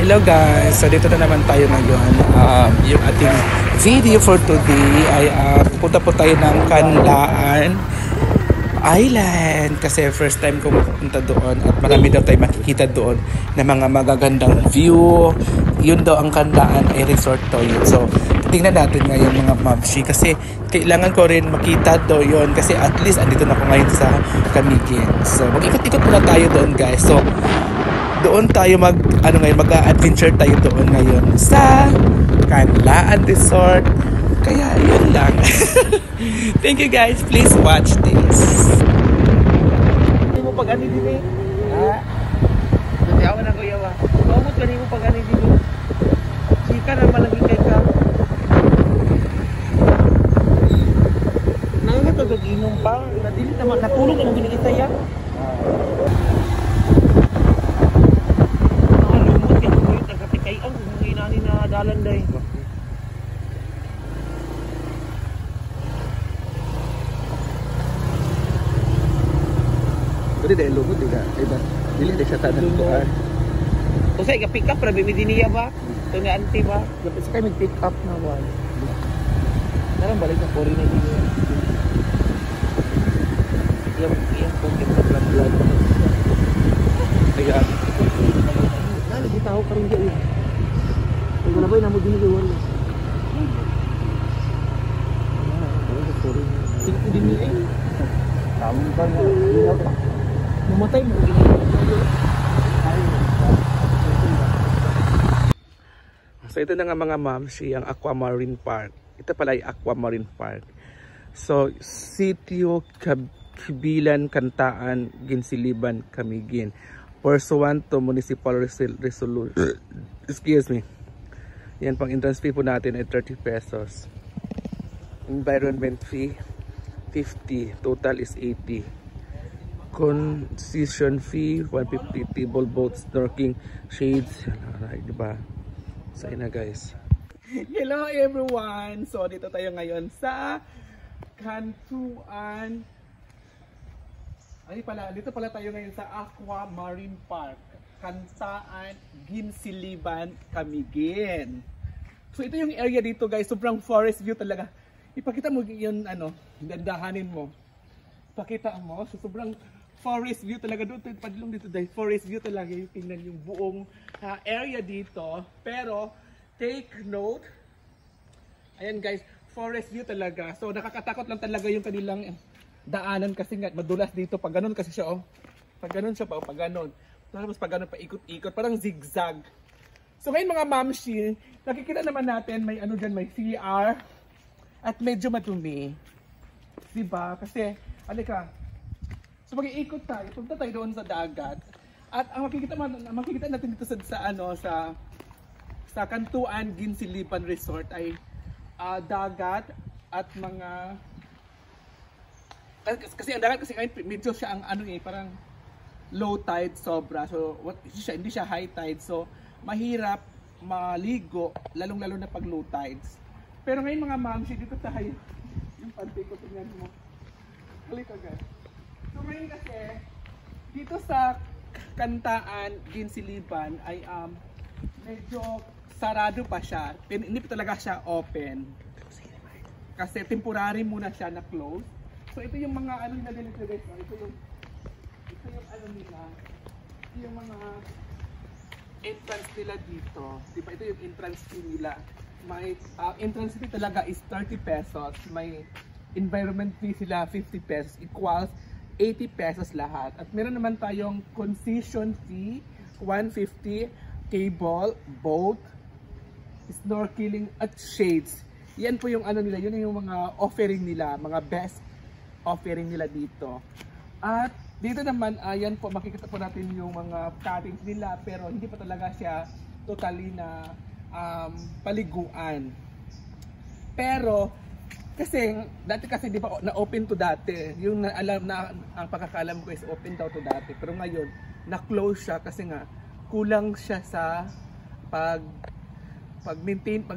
Hello guys! So dito na naman tayo ngayon. Yung ating video for today ay pupunta po tayo ng Canlaan Island kasi first time ko pupunta doon at marami daw tayo makikita doon na mga magagandang view. Yun daw ang Canlaan ay resort daw yun. So tingnan natin ngayon mga mamshi kasi kailangan ko rin makita daw yun kasi at least andito na ako ngayon sa Camiguin. So mag-ikot-ikot muna tayo doon guys. So doon tayo mag-adventure tayo doon ngayon sa Canlaan Resort. Kaya yun lang. Thank you guys. Please watch this. Hindi mo pag-ani din eh. Ha? Natiawan na ko yawa. Kamot ka mo pag-ani din eh. Sika na malaging kay ka. Nangatagag-inom pa. Nadilit naman. Natulog ka nang ginikita yan. Dalan day. Pwede dahil lumot diba? Dili dahil siya tanang tuan. Kasi pick up rabi midiniya ba? Ito nga auntie ba? Dapat sa kayo mag-pick up na one. Narang balik na pori na dito. Iyang pocket na vlog. Kaya lagi tahu ka rin dyan. Wala ba yung namo din yung wala? Tingko din niya eh. Tamang ka nga. Mamatay mo. So ito na nga mga mamshi, ang Aquamarine Park. Ito pala ay Aquamarine Park. So Sitio Kibilan, Cantaan, Ginsiliban, Camiguin. Pursuant to Municipal Resolution. Excuse me. Yan pang entrance fee po natin ay 30 pesos. Environment fee 50. Total is 80. Concession fee 150. Table boats, snorkeling, shades. Alright, diba? So yun na guys. Hello everyone! So dito tayo ngayon sa Cantuan. Dito pala tayo ngayon sa Aquamarine Park. Cantaan, Ginsiliban, Camiguin. So ito yung area dito guys, sobrang forest view talaga. Ipakita mo yun dandahanin mo. Pakita mo, so sobrang forest view talaga doon. Padlong dito dahil forest view talaga yung tingnan yung buong area dito. Pero take note, ayan guys, forest view talaga. So nakakatakot lang talaga yung kanilang daanan kasi nga madulas dito. Pag ganun kasi siya pag ganun siya pag ganun. Tapos pag ganun pa ikot-ikot, parang zigzag. So ngayon mga mamshi, nakikita naman natin may dyan, may CR at medyo madumi. Diba? Kasi, alika. So mag-iikot tayo, punta tayo doon sa dagat. At ang makikita natin dito sa Cantuan Ginsiliban Resort ay dagat at mga kasi ang dagat kasi medyo siya ang parang low tide sobra. So hindi siya high tide. So mahirap maligo lalong-lalo na pag low tides. Pero ngayon mga mamshi, dito tayo. Yung pantay ko, tingnan mo. Halika guys. So ngayon kasi dito sa Cantaan Ginsiliban ay medyo sarado pa siya. Hindi pa talaga siya open. Kasi temporary muna siya na close. So ito yung mga nila dito guys. Ito yung nila. Ito yung mga entrance nila dito. Diba ito yung entrance fee nila. May entrance fee talaga is 30 pesos. May environment fee sila 50 pesos. Equals 80 pesos lahat. At meron naman tayong concession fee 150, cable, boat, snorkeling at shades. Yan po yung nila. Yun yung mga offering nila. Mga best offering nila dito. At dito naman, yan po, makikita po natin yung mga cuttings nila pero hindi pa talaga siya totally na paliguan. Pero, dati kasi di ba na-open to dati. Yung alam na, ang pagkakalam ko is open daw to dati. Pero ngayon, na-close siya kasi nga, kulang siya sa pag-maintain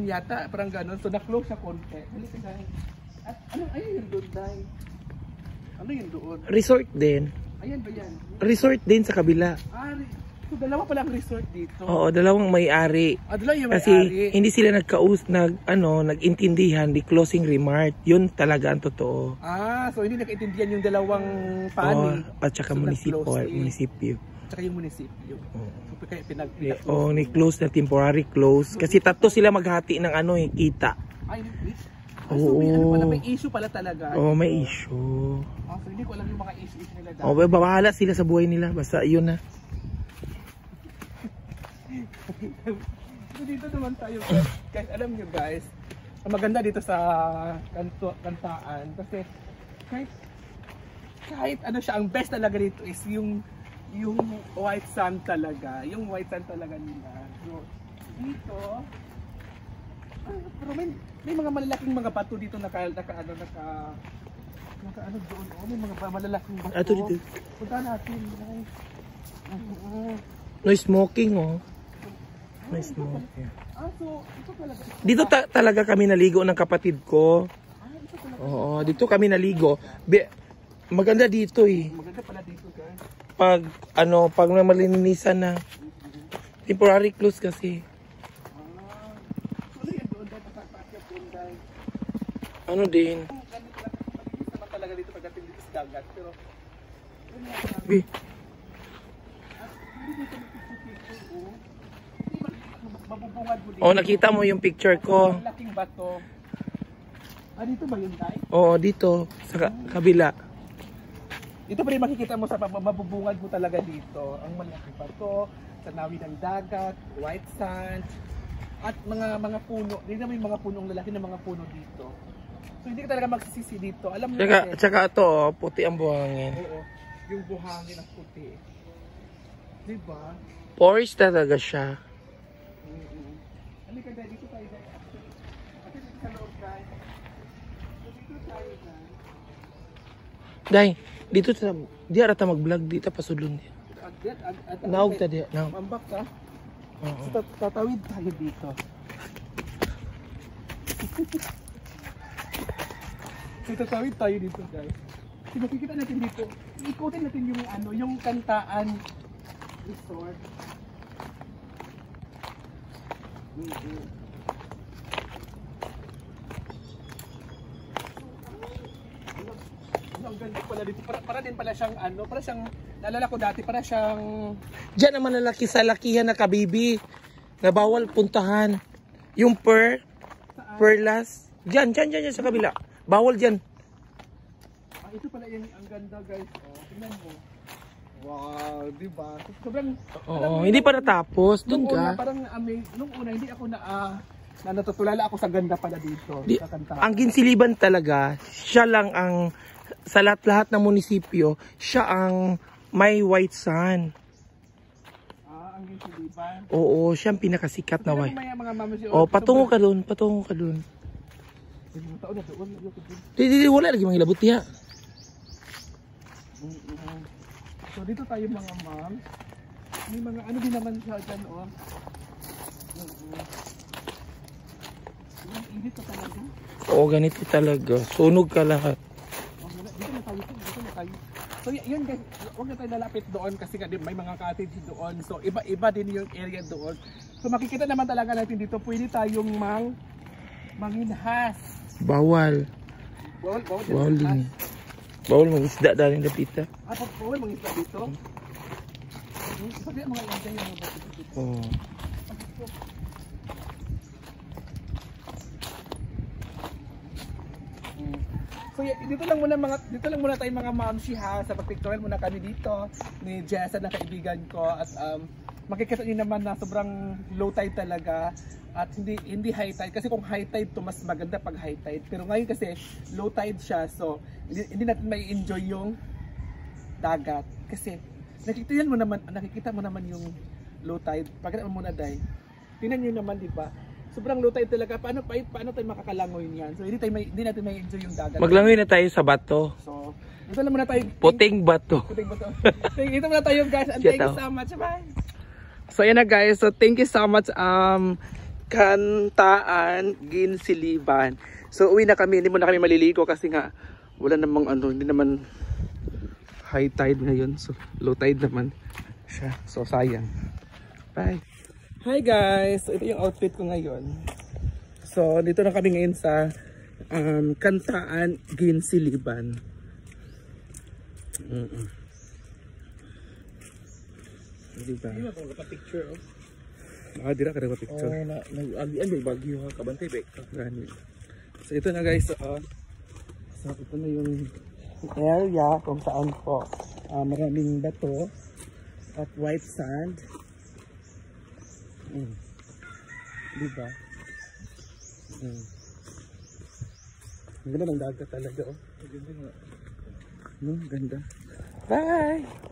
yata, parang gano'n. So, na-close siya konti. At ayun yung doon dahil. Ano yun doon? Resort din. Ayan ba yan? Resort din sa kabila. So, dalawa palang resort dito. Oo, dalawang may-ari. Dalawa yung Kasi may-ari. hindi sila nag-intindihan di closing remark. Yun talaga ang totoo. So hindi nagkaintindihan yung dalawang pani. At saka nag-close munisipyo. Tsaka yung munisipyo. So, kaya ni-close na temporary close. Kasi tatlo sila maghati ng kita. So may issue pala talaga. May issue. So hindi ko alam yung mga issue nila dati. Bahala sila sa buhay nila. Basta yun na. So dito naman tayo guys, alam nyo guys, ang maganda dito sa Kantaan kasi kahit ano siya, ang best talaga dito is yung white sand talaga, yung white sand talaga nila. So dito pero may mga malalaking mga bato dito naka doon, may mga malalaking bato. Ato dito. Punta natin. No smoking No smoking. So ito talaga. Dito talaga kami naligo ng kapatid ko. Oo, dito kami naligo. Maganda dito Maganda pala dito guys. Pag malinisan na. Temporary close kasi. Ano din? Naman talaga dito pagdating dito sa dagat pero mabubungad mo dito. Nakita mo yung picture ko. Malaking bato. Dito ba yun, Tay? Oo, dito sa kabila. Dito pa rin makikita mo sa mabubungad mo talaga dito. Ang malaking bato, tanawi ng dagat, white sand, at mga puno. Dito may mga punong lalaki na mga puno dito. So hindi ka talaga magsisisi dito. Alam mo Tsaka ito, puti ang buhangin. Oo, yung buhangin ang puti. Diba? Forest talaga siya. Halika dahil dito tayo guys. At dito sa loob guys. So dito tayo guys. Dito di arata mag-vlog dito pasudlon niya. Naog ta diya. Mambak ka. So tatawid tayo dito. So tatawid tayo dito guys. So makikita natin dito. Ikutin natin yung Kantaan Resort. Ang ganda pala dito. Para din pala siyang para siyang naalala ko dati, para siyang Diyan naman lalaki sa lakihan na kabibi na bawal puntahan. Yung perlas. Diyan sa kabila. Bawal diyan. Ito pala yung ang ganda guys. Tingnan mo. Wow, di ba? Sobrang hindi pa natapos. Doon ka. Parang nung una hindi ako natutulala ako sa ganda pala dito. Sa Kantaan. Ang Ginsiliban talaga, siya lang sa lahat ng munisipyo, siya ang may white sand. Ang Ginsiliban. Oo, siya ang pinakasikat na white. Patungo ka doon. Di, wala lagi manghilabot niya. So dito tayo mga ma'am. May mga din naman siya dyan Init ka talaga. Oo, ganito talaga. Sunog ka lahat. Dito na tayo. So yun guys, huwag na tayo lalapit doon kasi may mga cottage doon. So iba din yung area doon. So makikita naman talaga natin dito, pwede tayong manginhas. Bawal din. Bawal mag-isda dahil yung dapita. Bawal mag-isda dito? Sabi mga isda yung mga bato dito. Oo. So dito lang muna tayo mga mamshi ha, sa pagpictorial muna kami dito ni Jessa na kaibigan ko at makikita niyo naman na sobrang low tide talaga at hindi high tide kasi kung high tide to mas maganda pag high tide pero ngayon kasi low tide siya so hindi natin may enjoy yung dagat kasi nakikita mo naman yung low tide. Pagkita mo muna dai. Tingnan niyo naman di ba? Sobrang low tide talaga. Paano tayo makakalangoy niyan? So hindi natin may enjoy yung dagat. Maglangoy na tayo sa bato. So, dito lang muna tayo. Puting bato. Dito muna tayo guys. And thank you so much. Bye. So yan na guys. So thank you so much Kantaan Ginsiliban. So uwi na kami. Hindi muna kami maliligo kasi nga wala namang hindi naman high tide ngayon. So low tide naman siya. So sayang. Bye. Hi guys! So ito yung outfit ko ngayon. So dito na kami ngayon sa Kantaan, Ginsiliban. Diba? Hindi mo kung picture oh. Di na ka picture. Oh, may bagyo ha, kabantay ba? Gani. So ito na guys, so ito na yung area kung saan po maraming bato at white sand. Diba? Ang ganda ng dagat talaga oh. Ganda. Bye!